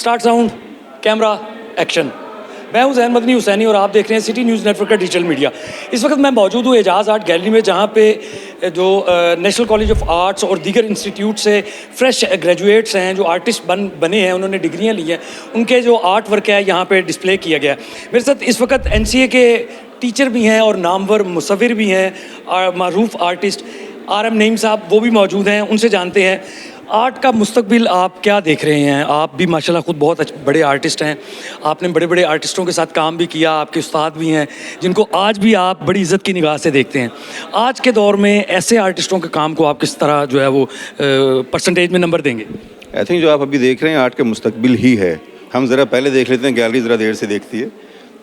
Start sound camera action. मैं हूं ज़ैन मदनी हुसैनी और आप देख रहे हैं सिटी न्यूज़ नेटवर्क का डिजिटल मीडिया। इस वक्त मैं मौजूद हूं एजाज़ आर्ट गैलरी में, जहां पे जो नेशनल कॉलेज ऑफ आर्ट्स और दीगर इंस्टीट्यूट से फ्रेश ग्रेजुएट्स हैं, जो आर्टिस्ट बने हैं, उन्होंने डिग्रियां ली हैं, उनके जो आर्ट वर्क है यहाँ पे डिस्प्ले किया गया है। मेरे साथ इस वक्त NCA के टीचर भी हैं और नामवर मुसव्विर भी हैं, मारूफ आर्टिस्ट RM नईम साहब, वो भी मौजूद हैं। उनसे जानते हैं आर्ट का मुस्तकबिल आप क्या देख रहे हैं। आप भी माशाल्लाह खुद बहुत बड़े आर्टिस्ट हैं, आपने बड़े बड़े आर्टिस्टों के साथ काम भी किया, आपके उस्ताद भी हैं जिनको आज भी आप बड़ी इज़्ज़त की निगाह से देखते हैं। आज के दौर में ऐसे आर्टिस्टों के काम को आप किस तरह जो है वो परसेंटेज में नंबर देंगे? आई थिंक जो आप अभी देख रहे हैं आर्ट का मुस्तकबिल ही है। हम ज़रा पहले देख लेते हैं, गैलरी ज़रा देर से देखती है।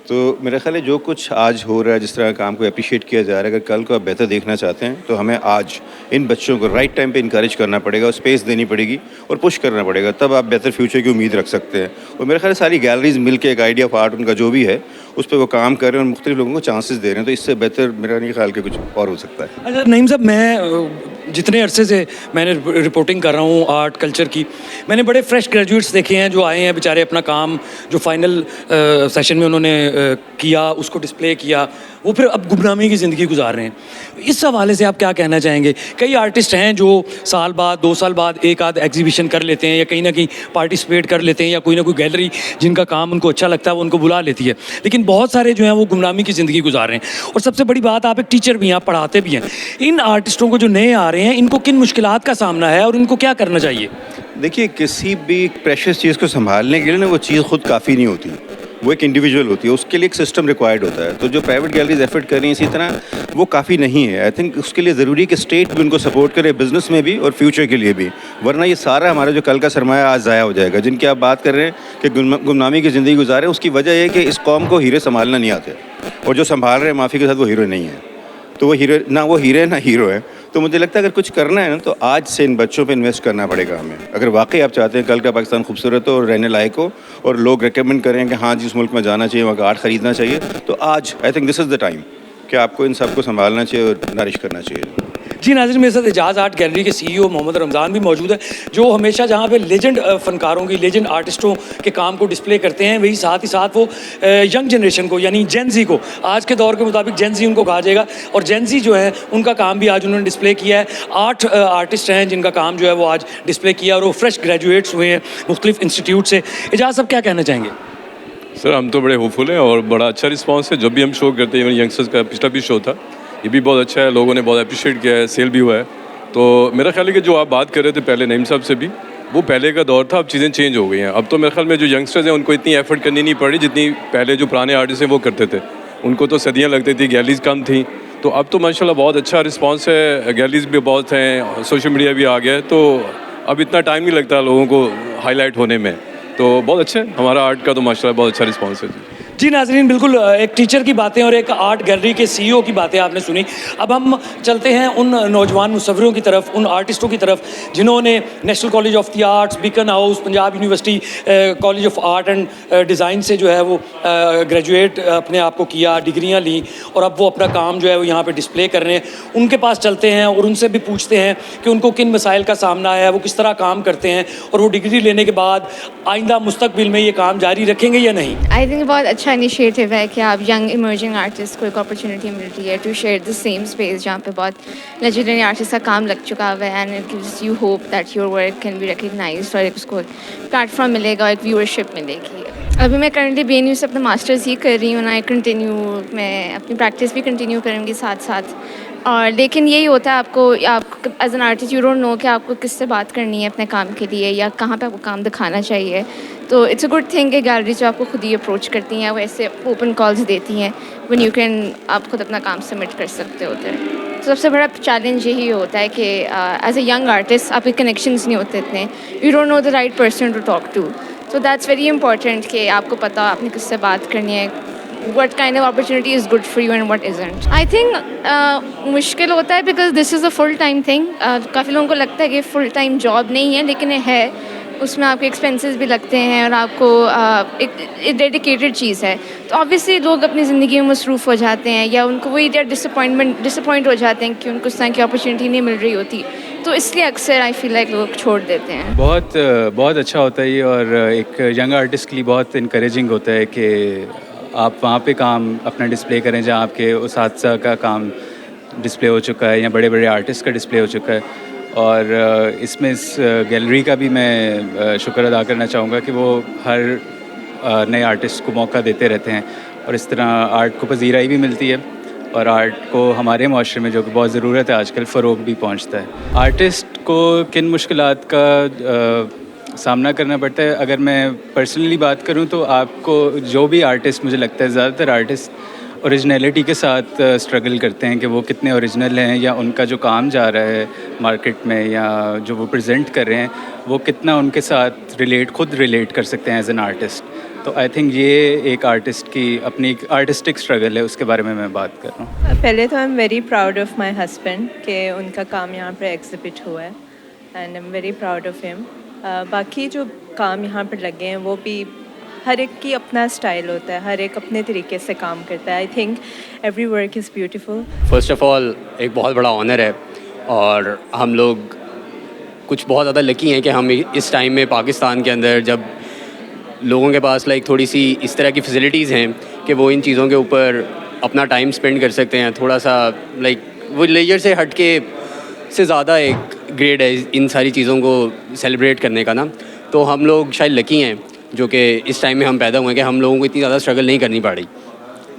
तो मेरा ख्याल है जो कुछ आज हो रहा है, जिस तरह काम को अप्रिशिएट किया जा रहा है, अगर कल को आप बेहतर देखना चाहते हैं तो हमें आज इन बच्चों को राइट टाइम पे इनकरेज करना पड़ेगा और स्पेस देनी पड़ेगी और पुश करना पड़ेगा, तब आप बेहतर फ्यूचर की उम्मीद रख सकते हैं। और मेरा ख्याल है सारी गैलरीज मिल के एक आइडिया ऑफ आर्ट उनका जो भी है उस पर वो काम कर रहे हैं और मुख्तलिफ लोगों को चांसेस दे रहे हैं, तो इससे बेहतर मेरा नहीं ख्याल कि कुछ और हो सकता है। अच्छा नईम साहब, मैं जितने अरसे से मैंने रिपोर्टिंग कर रहा हूँ आर्ट कल्चर की, मैंने बड़े फ्रेश ग्रेजुएट्स देखे हैं जो आए हैं बेचारे, अपना काम जो फाइनल सेशन में उन्होंने किया उसको डिस्प्ले किया, वो फिर अब गुमनामी की ज़िंदगी गुजार रहे हैं। इस हवाले से आप क्या कहना चाहेंगे? कई आर्टिस्ट हैं जो साल बाद 2 साल बाद एक आध एग्जीबिशन कर लेते हैं या कहीं ना कहीं पार्टिसिपेट कर लेते हैं, या कोई ना कोई गैलरी जिनका काम उनको अच्छा लगता है वो उनको बुला लेती है, लेकिन बहुत सारे जो हैं वो गुमनामी की ज़िंदगी गुजार रहे हैं। और सबसे बड़ी बात, आप एक टीचर भी हैं, आप पढ़ाते भी हैं। इन आर्टिस्टों को जो नए आ रहे हैं, इनको किन मुश्किलात का सामना है और इनको क्या करना चाहिए? देखिए, किसी भी प्रेशियस चीज़ को संभालने के लिए ना वो चीज़ खुद काफ़ी नहीं होती, वो एक इंडिविजुअल होती है, उसके लिए एक सिस्टम रिक्वायर्ड होता है। तो जो प्राइवेट गैलरीज एफर्ट कर रही हैं इसी तरह, वो काफ़ी नहीं है। आई थिंक उसके लिए ज़रूरी है कि स्टेट भी उनको सपोर्ट करे, बिजनेस में भी और फ्यूचर के लिए भी, वरना ये सारा हमारा जो कल का सरमाया आज ज़ाया हो जाएगा। जिनकी आप बात कर रहे हैं कि गुमनामी की ज़िंदगी गुजारे, उसकी वजह यह है कि इस कौम को हीरे संभालना नहीं आते, और जो संभाल रहे हैं माफ़ी के साथ वो हीरो नहीं है। तो वो हीरो ना, वो हीरो ना हीरो है। तो मुझे लगता है अगर कुछ करना है ना तो आज से इन बच्चों पे इन्वेस्ट करना पड़ेगा हमें। अगर वाकई आप चाहते हैं कल का पाकिस्तान खूबसूरत हो और रहने लायक हो और लोग रिकमेंड करें कि हाँ जिस मुल्क में जाना चाहिए वहाँ का आर्ट ख़रीदना चाहिए, तो आज I think this is the time कि आपको इन सबको संभालना चाहिए और नरिश करना चाहिए। जी नाज़रीन, मेरे साथ एजाज़ आर्ट गैलरी के CEO मोहम्मद रमज़ान भी मौजूद है, जो हमेशा जहाँ पे लेजेंड फ़नकारों की, लेजेंड आर्टिस्टों के काम को डिस्प्ले करते हैं, वही साथ ही साथ वो यंग जनरेशन को, यानी जेन ज़ी को, आज के दौर के मुताबिक जेन ज़ी उनको कहा जाएगा, और जेन ज़ी जो है उनका काम भी आज उन्होंने डिस्प्ले किया है। 8 आर्टिस्ट हैं जिनका काम जो है वो आज डिस्प्ले किया, और वो फ्रेश ग्रेजुएट्स हुए हैं मुख्तलिफ इंस्टीट्यूट से। एजाज़ साहब, क्या कहना चाहेंगे? सर, हम तो बड़े होपफुल हैं और बड़ा अच्छा रिस्पांस है। जब भी हम शो करते हैं, इवन यंगस्टर्स का पिछला भी शो था, ये भी बहुत अच्छा है, लोगों ने बहुत अप्रिशिएट किया है, सेल भी हुआ है। तो मेरा ख्याल है कि जो आप बात कर रहे थे पहले नईम साहब से भी, वो पहले का दौर था, अब चीज़ें चेंज हो गई हैं। अब तो मेरे ख्याल में जो यंगस्टर्स हैं उनको इतनी एफर्ट करनी नहीं पड़ी जितनी पहले जो पुराने आर्टिस्ट हैं वो करते थे। उनको तो सदियाँ लगती थी, गैलरीज कम थी, तो अब तो माशाल्लाह बहुत अच्छा रिस्पांस है, गैलरीज भी बहुत हैं, सोशल मीडिया भी आ गया है, तो अब इतना टाइम नहीं लगता लोगों को हाईलाइट होने में। तो बहुत अच्छा है हमारा आर्ट का, तो माशाल्लाह बहुत अच्छा रिस्पांस है। जी नाज़रीन, बिल्कुल एक टीचर की बातें और एक आर्ट गैलरी के CEO की बातें आपने सुनी। अब हम चलते हैं उन नौजवान मुसव्विरों की तरफ, उन आर्टिस्टों की तरफ जिन्होंने national college of the arts, beacon house, Punjab university college of art and design से जो है वो ग्रेजुएट अपने आप को किया, डिग्रियां ली, और अब वो अपना काम जो है वो यहाँ पे डिस्प्ले कर रहे हैं। उनके पास चलते हैं और उनसे भी पूछते हैं कि उनको किन मसाइल का सामना है, वो किस तरह काम करते हैं, और वो डिग्री लेने के बाद आइंदा मुस्तकबिल में ये काम जारी रखेंगे या नहीं। आई थिंक बहुत अच्छा इनिशिएटिव है कि आप यंग इमर्जिंग आर्टिस्ट को एक अपॉर्चुनिटी मिलती है to share the same space जहाँ पे बहुत लेजेंडरी आर्टिस्ट का काम लग चुका हुआ है, and it gives you hope that your work can be recognised, और उसको प्लेटफॉर्म मिलेगा, एक व्यूअरशिप मिलेगी। अभी मैं करंटली BNU से अपना मास्टर्स ही कर रही हूँ ना, मैं अपनी प्रैक्टिस भी कंटिन्यू करूँगी साथ साथ। और लेकिन यही होता है, आप as an artist you don't know कि आपको किससे बात करनी है अपने काम के लिए, या कहाँ पे आपको काम दिखाना चाहिए। तो इट्स अ गुड थिंग कि गैलरी जो आपको खुद ही अप्रोच करती हैं, वैसे ओपन कॉल्स देती हैं व्हेन आप खुद अपना काम सबमिट कर सकते होते हैं। तो सबसे बड़ा चैलेंज यही होता है कि एज अ यंग आर्टिस्ट आपके कनेक्शंस नहीं होते इतने, you don't know the right person to talk to. So that's very important कि आपको पता आपने किससे बात करनी है, what kind of opportunity is good for you and what isn't. I think मुश्किल होता है because this is a full time thing. काफ़ी लोगों को लगता है कि full time job नहीं है, लेकिन है, उसमें आपके एक्सपेंसेस भी लगते हैं और आपको एक डेडिकेटेड चीज़ है। तो ऑब्वियसली लोग अपनी ज़िंदगी में मसरूफ़ हो जाते हैं, या उनको वही डिसअपॉइंट हो जाते हैं कि उनको इस तरह की अपॉर्चुनिटी नहीं मिल रही होती। तो इसलिए अक्सर आई फील लाइक लोग छोड़ देते हैं। बहुत अच्छा होता है ये, और एक यंग आर्टिस्ट के लिए बहुत इनकरेजिंग होता है कि आप वहाँ पे काम अपना डिस्प्ले करें जहाँ आपके उस्ताद का काम डिस्प्ले हो चुका है या बड़े बड़े आर्टिस्ट का डिस्प्ले हो चुका है। और इसमें इस गैलरी का भी मैं शुक्र अदा करना चाहूँगा कि वो हर नए आर्टिस्ट को मौका देते रहते हैं, और इस तरह आर्ट को पजीराई भी मिलती है और आर्ट को हमारे माशरे में जो कि बहुत ज़रूरत है आजकल फ़रोग भी पहुंचता है। आर्टिस्ट को किन मुश्किलात का सामना करना पड़ता है, अगर मैं पर्सनली बात करूं तो आपको जो भी आर्टिस्ट, मुझे लगता है ज़्यादातर आर्टिस्ट ओरिजिनलिटी के साथ स्ट्रगल करते हैं कि वो कितने ओरिजिनल हैं, या उनका जो काम जा रहा है मार्केट में या जो वो प्रेजेंट कर रहे हैं वो कितना उनके साथ खुद रिलेट कर सकते हैं एज एन आर्टिस्ट। तो आई थिंक ये एक आर्टिस्ट की अपनी एक आर्टिस्टिक स्ट्रगल है, उसके बारे में मैं बात कर रहा हूँ। पहले तो I am very proud of my husband कि उनका काम यहाँ पर एग्जिबिट हुआ है, and I am very proud of him. बाकी जो काम यहाँ पर लगे हैं वो भी हर एक की अपना स्टाइल होता है, हर एक अपने तरीके से काम करता है। I think every work is beautiful. First of all एक बहुत बड़ा ऑनर है, और हम लोग कुछ बहुत ज़्यादा लकी हैं कि हम इस टाइम में पाकिस्तान के अंदर जब लोगों के पास थोड़ी सी इस तरह की फैसिलिटीज़ हैं कि वो इन चीज़ों के ऊपर अपना टाइम स्पेंड कर सकते हैं, थोड़ा सा वो लेजर से हट के से ज़्यादा एक ग्रेड है इन सारी चीज़ों को सेलिब्रेट करने का ना। तो हम लोग शायद लकी हैं जो कि इस टाइम में हम पैदा हुए हैं कि हम लोगों को इतनी ज़्यादा स्ट्रगल नहीं करनी पड़ी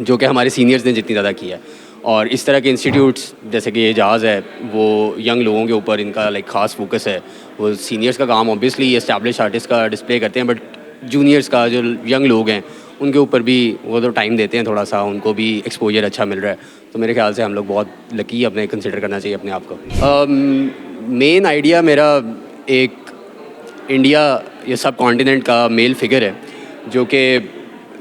जो कि हमारे सीनियर्स ने जितनी ज़्यादा किया। और इस तरह के इंस्टीट्यूट्स जैसे कि ये जहाज़ है वो यंग लोगों के ऊपर इनका ख़ास फोकस है। वो सीनियर्स का काम ऑब्वियसली एस्टैब्लिश आर्टिस्ट का डिस्प्ले करते हैं, बट जूनियर्स का जो यंग लोग हैं उनके ऊपर भी वो तो टाइम देते हैं, थोड़ा सा उनको भी एक्सपोजर अच्छा मिल रहा है। तो मेरे ख्याल से हम लोग बहुत लकी अपने कंसिडर करना चाहिए अपने आप को। मेन आइडिया मेरा एक इंडिया या सब कॉन्टिनेंट का मेल फिगर है जो कि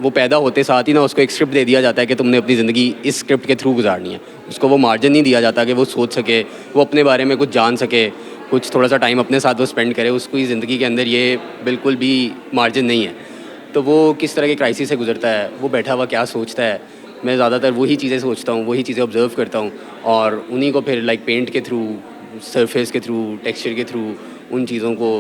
वो पैदा होते साथ ही ना उसको एक स्क्रिप्ट दे दिया जाता है कि तुमने अपनी ज़िंदगी इस स्क्रिप्ट के थ्रू गुजारनी है। उसको वो मार्जिन नहीं दिया जाता कि वो सोच सके, वो अपने बारे में कुछ जान सके, कुछ थोड़ा सा टाइम अपने साथ वो स्पेंड करे। उसको ही ज़िंदगी के अंदर ये बिल्कुल भी मार्जिन नहीं है। तो वो किस तरह के क्राइसिस से गुजरता है, वो बैठा हुआ क्या सोचता है, मैं ज़्यादातर वही चीज़ें सोचता हूँ, वही चीज़ें ऑब्जर्व करता हूँ, और उन्हीं को फिर पेंट के थ्रू, सरफेस के थ्रू, टेक्सचर के थ्रू उन चीज़ों को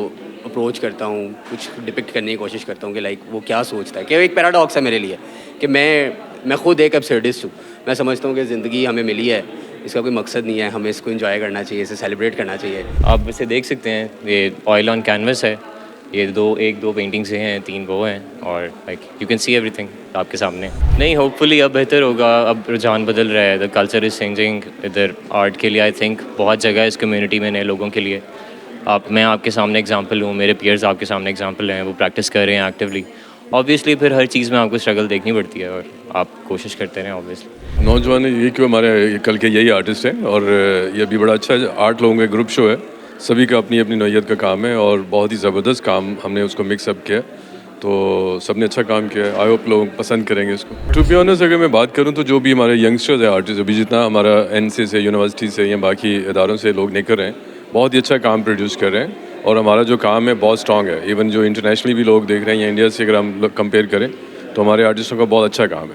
अप्रोच करता हूँ, कुछ डिपिक्ट करने की कोशिश करता हूँ कि वो क्या सोचता है। कि एक पैराडॉक्स है मेरे लिए कि मैं खुद एक एब्सर्डिस्ट हूँ। मैं समझता हूँ कि ज़िंदगी हमें मिली है, इसका कोई मकसद नहीं है, हमें इसको एंजॉय करना चाहिए, इसे सेलिब्रेट करना चाहिए। आप इसे देख सकते हैं, ये ऑयल ऑन कैनवस है, ये दो पेंटिंग्स हैं, 3 वो हैं, और यू कैन सी एवरीथिंग आपके सामने। नहीं, होपफुली अब बेहतर होगा, अब रुझान बदल रहा है, द कल्चर इज़ चेंजिंग इधर आर्ट के लिए। आई थिंक बहुत जगह है इस कम्युनिटी में नए लोगों के लिए। मैं आपके सामने एग्जांपल हूँ, मेरे पीयर्स आपके सामने एग्जांपल हैं, वो प्रैक्टिस कर रहे हैं एक्टिवली। ऑब्वियसली फिर हर चीज़ में आपको स्ट्रगल देखनी पड़ती है और आप कोशिश करते रहें ऑब्वियसली। नौजवान ये क्यों हमारे कल के यही आर्टिस्ट हैं, और ये भी बड़ा अच्छा 8 लोगों का ग्रुप शो है, सभी का अपनी अपनी नौयत का काम है और बहुत ही ज़बरदस्त काम हमने उसको मिक्सअप किया। तो सबने अच्छा काम किया है, आई होप लोग पसंद करेंगे इसको। टू बी ऑनेस्ट अगर मैं बात करूं तो जो भी हमारे यंगस्टर्स है आर्टिस्ट, अभी जितना हमारा एनसी से, यूनिवर्सिटी से या बाकी इदारों से लोग निकल रहे हैं, बहुत ही अच्छा काम प्रोड्यूस कर रहे हैं, और हमारा जो काम है बहुत स्ट्रॉन्ग है। इवन जो इंटरनेशनली भी लोग देख रहे हैं या इंडिया से अगर हम कंपेयर करें तो हमारे आर्टिस्टों का बहुत अच्छा काम है।